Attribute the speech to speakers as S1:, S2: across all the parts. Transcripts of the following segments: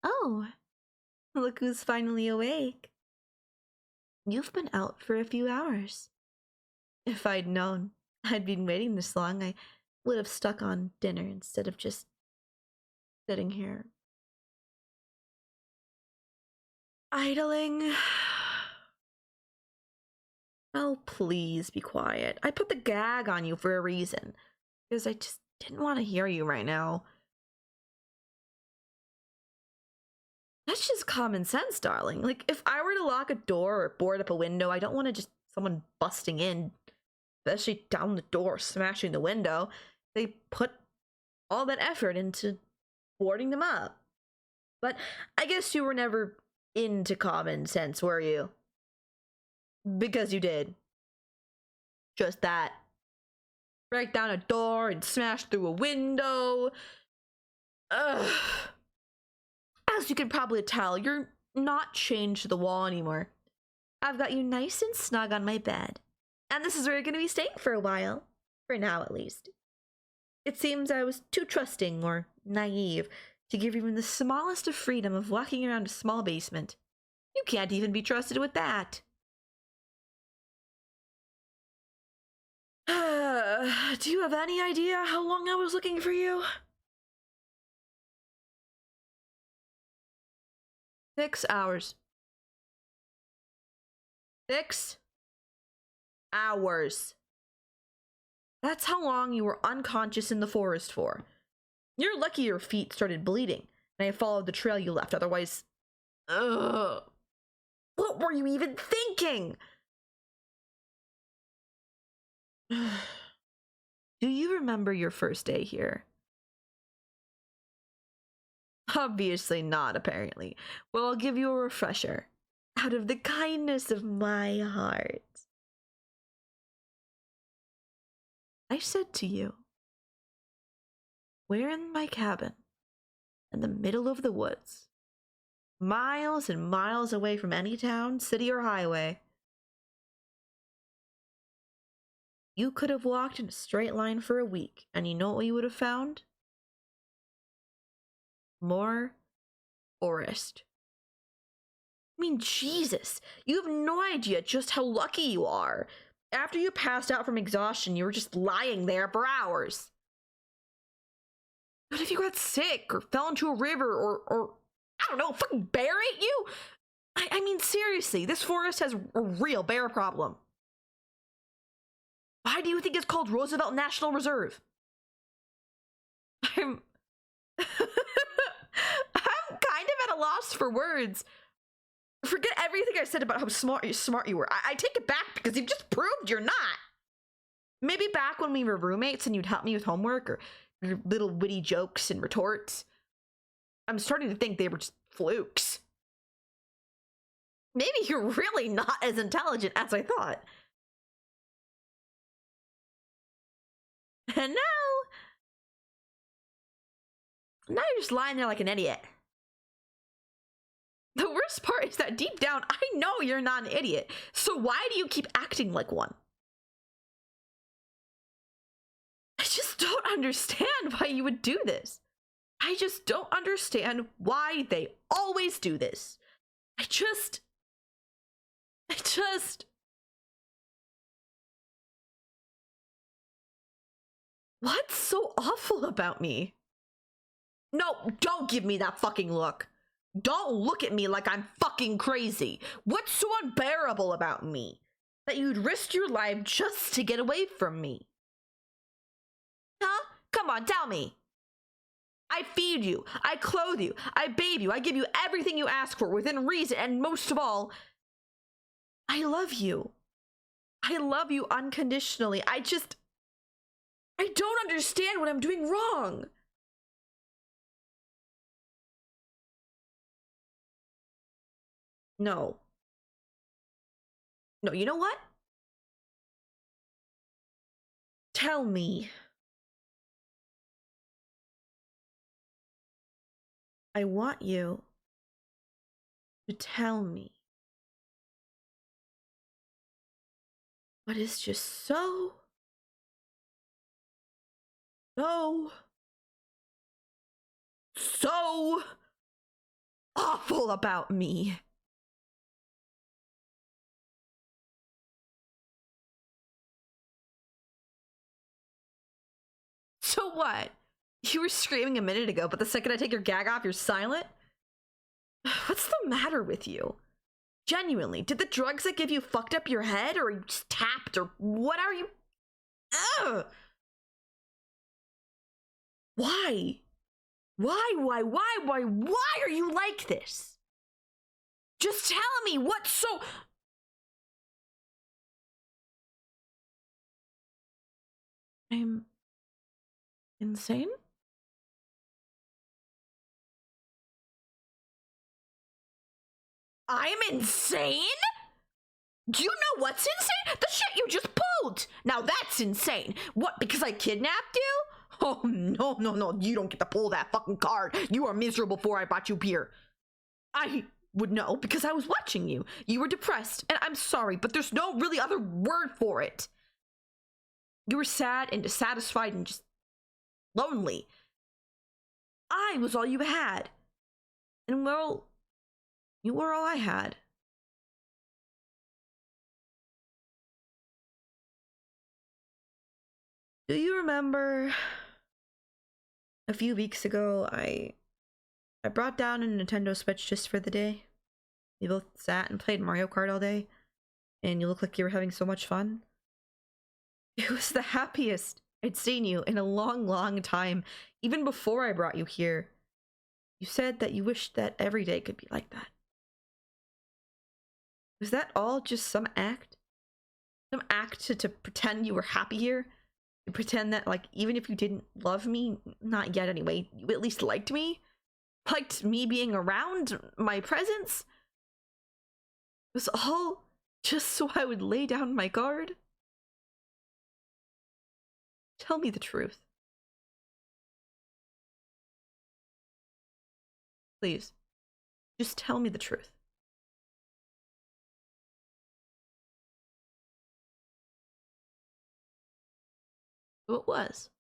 S1: Oh, look who's finally awake. You've been out for a few hours. If I'd known I'd been waiting this long, I would have stuck on dinner instead of just sitting here idling. Oh, please be quiet. I put the gag on you for a reason. Because I just didn't want to hear you right now. That's just common sense, darling. Like, if I were to lock a door or board up a window, I don't want to just someone busting in, especially down the door, smashing the window. They put all that effort into boarding them up. But I guess you were never into common sense, were you? Because you did. Just that. Break down a door and smash through a window. Ugh. As you can probably tell, you're not chained to the wall anymore. I've got you nice and snug on my bed. And this is where you're going to be staying for a while. For now, at least. It seems I was too trusting or naive to give even the smallest of freedom of walking around a small basement. You can't even be trusted with that. Do you have any idea how long I was looking for you? 6 hours. 6 hours. That's how long you were unconscious in the forest for. You're lucky your feet started bleeding, and I followed the trail you left, otherwise... Ugh. What were you even thinking? Do you remember your first day here? Obviously not, apparently. Well, I'll give you a refresher. Out of the kindness of my heart. I said to you, we're in my cabin, in the middle of the woods, miles and miles away from any town, city, or highway. You could have walked in a straight line for a week, and you know what you would have found? More forest. I mean, Jesus, you have no idea just how lucky you are. After you passed out from exhaustion, you were just lying there for hours. But if you got sick or fell into a river or I don't know, fucking bear ate you? I mean, seriously, this forest has a real bear problem. Why do you think it's called Roosevelt National Reserve? I'm kind of at a loss for words. Forget everything I said about how smart you were. I take it back because you've just proved you're not. Maybe back when we were roommates and you'd help me with homework or your little witty jokes and retorts. I'm starting to think they were just flukes. Maybe you're really not as intelligent as I thought. And now you're just lying there like an idiot. The worst part is that deep down, I know you're not an idiot. So why do you keep acting like one? I just don't understand why you would do this. I just don't understand why they always do this. I just... What's so awful about me? No, don't give me that fucking look. Don't look at me like I'm fucking crazy. What's so unbearable about me? That you'd risk your life just to get away from me? Huh? Come on, tell me. I feed you, I clothe you, I bathe you, I give you everything you ask for within reason, and most of all, I love you. I love you unconditionally. I don't understand what I'm doing wrong. No. No, you know what? Tell me. I want you to tell me what is just so awful about me. So what? You were screaming a minute ago, but the second I take your gag off, you're silent? What's the matter with you? Genuinely, did the drugs that give you fucked up your head, or you just tapped, or what are you? Ugh. Why? Why are you like this? Just tell me what's so... I'm insane? I'm insane? Do you know what's insane? The shit you just pulled! Now that's insane. What, because I kidnapped you? Oh, no, you don't get to pull that fucking card. You were miserable before I brought you here. I would know because I was watching you. You were depressed, and I'm sorry, but there's no really other word for it. You were sad and dissatisfied and just lonely. I was all you had. And well, you were all I had. Do you remember a few weeks ago I brought down a Nintendo Switch just for the day? We both sat and played Mario Kart all day, and you look like you were having so much fun. It was the happiest I'd seen you in a long time, even before I brought you here. You said that you wished that every day could be like that. Was that all just some act? Some act to pretend you were happy here? To pretend that, like, even if you didn't love me, not yet anyway, you at least liked me? Liked me being around, my presence? It was all just so I would lay down my guard? Tell me the truth. Please, just tell me the truth. What was?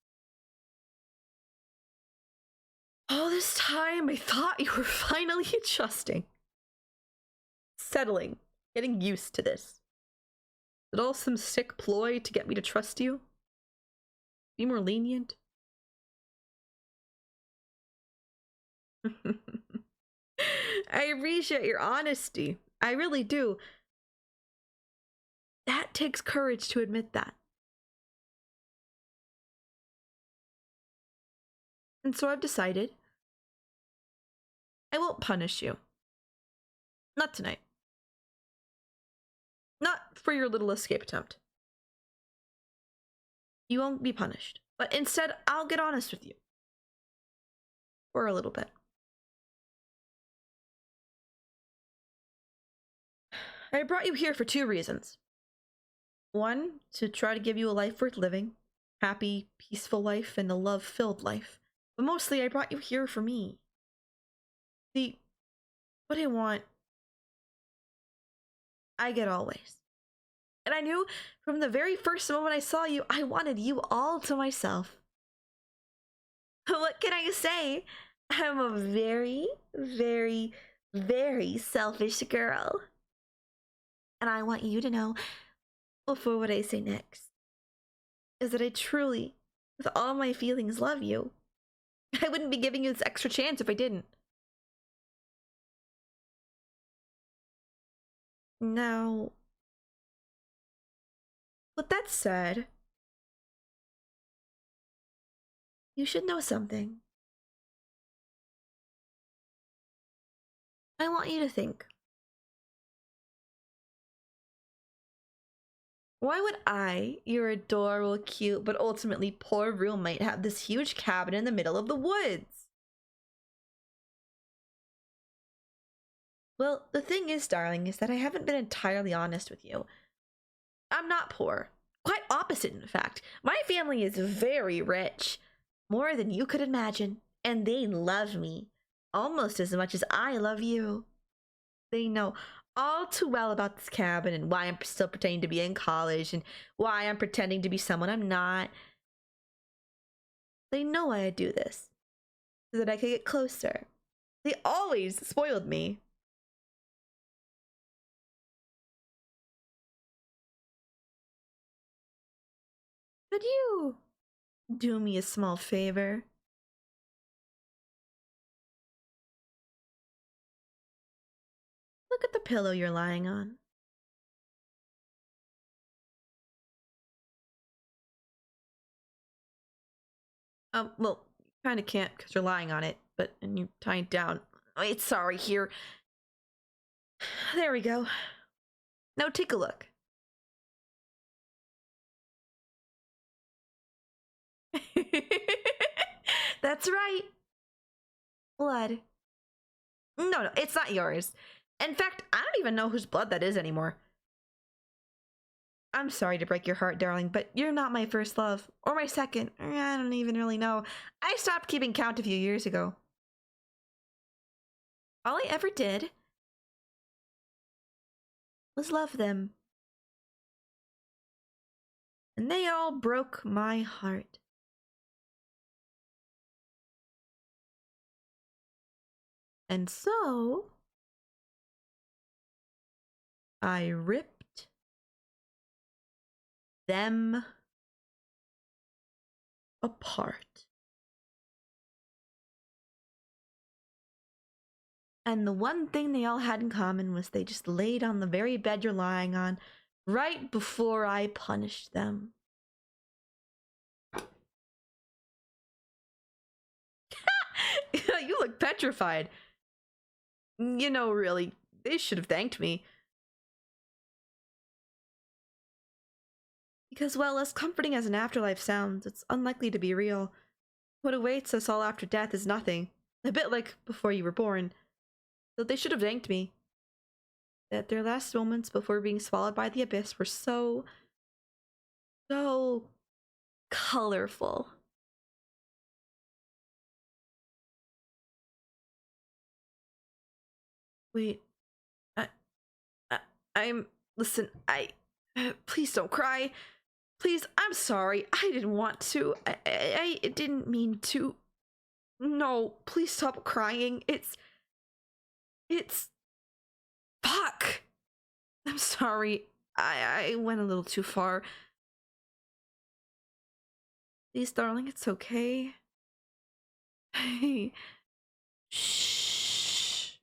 S1: All this time, I thought you were finally adjusting. Settling. Getting used to this. Is it all some sick ploy to get me to trust you? Be more lenient? I appreciate your honesty. I really do. That takes courage to admit that. And so I've decided I won't punish you. Not tonight. Not for your little escape attempt. You won't be punished. But instead, I'll get honest with you. For a little bit. I brought you here for two reasons. One, to try to give you a life worth living. Happy, peaceful life and a love-filled life. But mostly, I brought you here for me. See, what I want, I get always. And I knew from the very first moment I saw you, I wanted you all to myself. What can I say? I'm a very selfish girl. And I want you to know, before what I say next, is that I truly, with all my feelings, love you. I wouldn't be giving you this extra chance if I didn't. Now, with that said, you should know something. I want you to think. Why would I, your adorable, cute, but ultimately poor roommate, have this huge cabin in the middle of the woods? Well, the thing is, darling, is that I haven't been entirely honest with you. I'm not poor. Quite opposite, in fact. My family is very rich. More than you could imagine. And they love me. Almost as much as I love you. They know all too well about this cabin and why I'm still pretending to be in college and why I'm pretending to be someone I'm not. They know why I do this. So that I could get closer. They always spoiled me. Could you do me a small favor? Look at the pillow you're lying on. Well, you kind of can't because you're lying on it, and you tie it down. Wait, sorry, here. There we go. Now take a look. That's right. Blood. No, it's not yours. In fact, I don't even know whose blood that is anymore. I'm sorry to break your heart, darling, but you're not my first love. Or my second. I don't even really know. I stopped keeping count a few years ago. All I ever did was love them. And they all broke my heart. And so I ripped them apart. And the one thing they all had in common was they just laid on the very bed you're lying on right before I punished them. You look petrified. You know, really, they should have thanked me. Because, well, as comforting as an afterlife sounds, it's unlikely to be real. What awaits us all after death is nothing. A bit like before you were born. So they should have thanked me. That their last moments before being swallowed by the abyss were so colorful. Wait, I, I'm. Listen, please don't cry. Please, I'm sorry. I didn't want to. I didn't mean to. No, please stop crying. It's. Fuck! I'm sorry. I went a little too far. Please, darling, it's okay. Hey. Shh.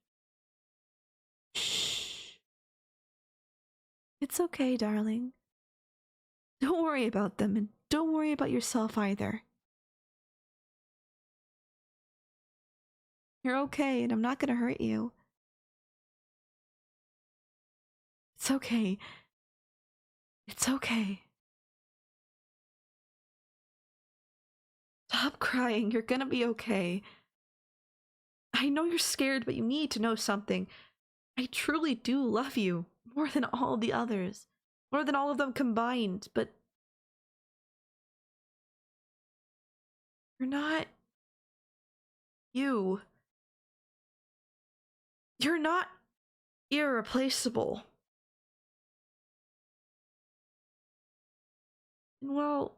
S1: Shh. It's okay, darling. Don't worry about them, and don't worry about yourself either. You're okay, and I'm not gonna hurt you. It's okay. It's okay. Stop crying. You're gonna be okay. I know you're scared, but you need to know something. I truly do love you more than all the others. More than all of them combined, but you're not you. You're not irreplaceable. Well,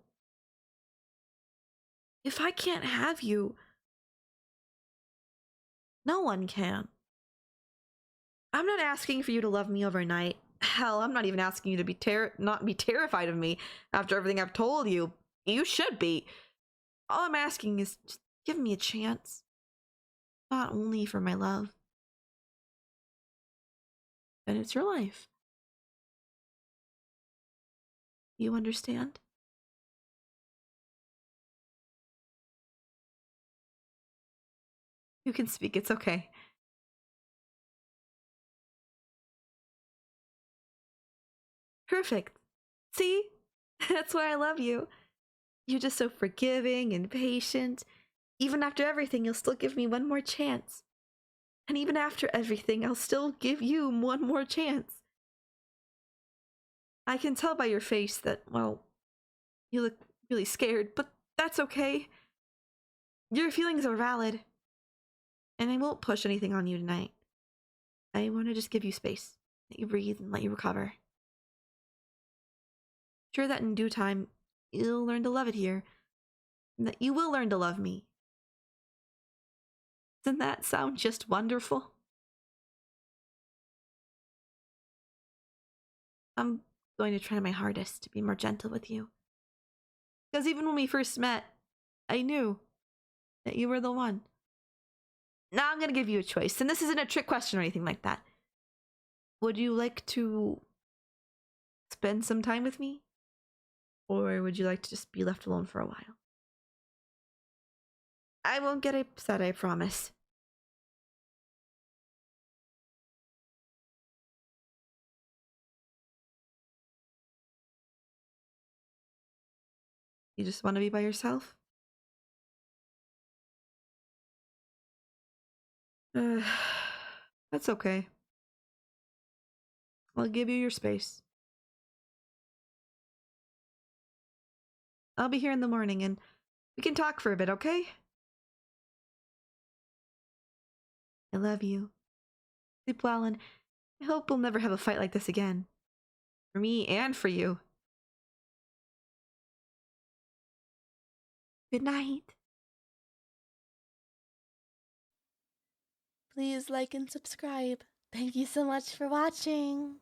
S1: if I can't have you, no one can. I'm not asking for you to love me overnight. Hell, I'm not even asking you to be not be terrified of me after everything I've told you. You should be. All I'm asking is just give me a chance. Not only for my love, but it's your life. You understand? You can speak, it's okay. Perfect. See? That's why I love you. You're just so forgiving and patient. Even after everything, you'll still give me one more chance. And even after everything, I'll still give you one more chance. I can tell by your face that, well, you look really scared, but that's okay. Your feelings are valid. And I won't push anything on you tonight. I want to just give you space. Let you breathe and let you recover. Sure that in due time, you'll learn to love it here. And that you will learn to love me. Doesn't that sound just wonderful? I'm going to try my hardest to be more gentle with you. Because even when we first met, I knew that you were the one. Now I'm going to give you a choice, and this isn't a trick question or anything like that. Would you like to spend some time with me? Or would you like to just be left alone for a while? I won't get upset, I promise. You just want to be by yourself? That's okay. I'll give you your space. I'll be here in the morning and we can talk for a bit, okay? I love you. Sleep well, and I hope we'll never have a fight like this again. For me and for you. Good night.
S2: Please like and subscribe. Thank you so much for watching.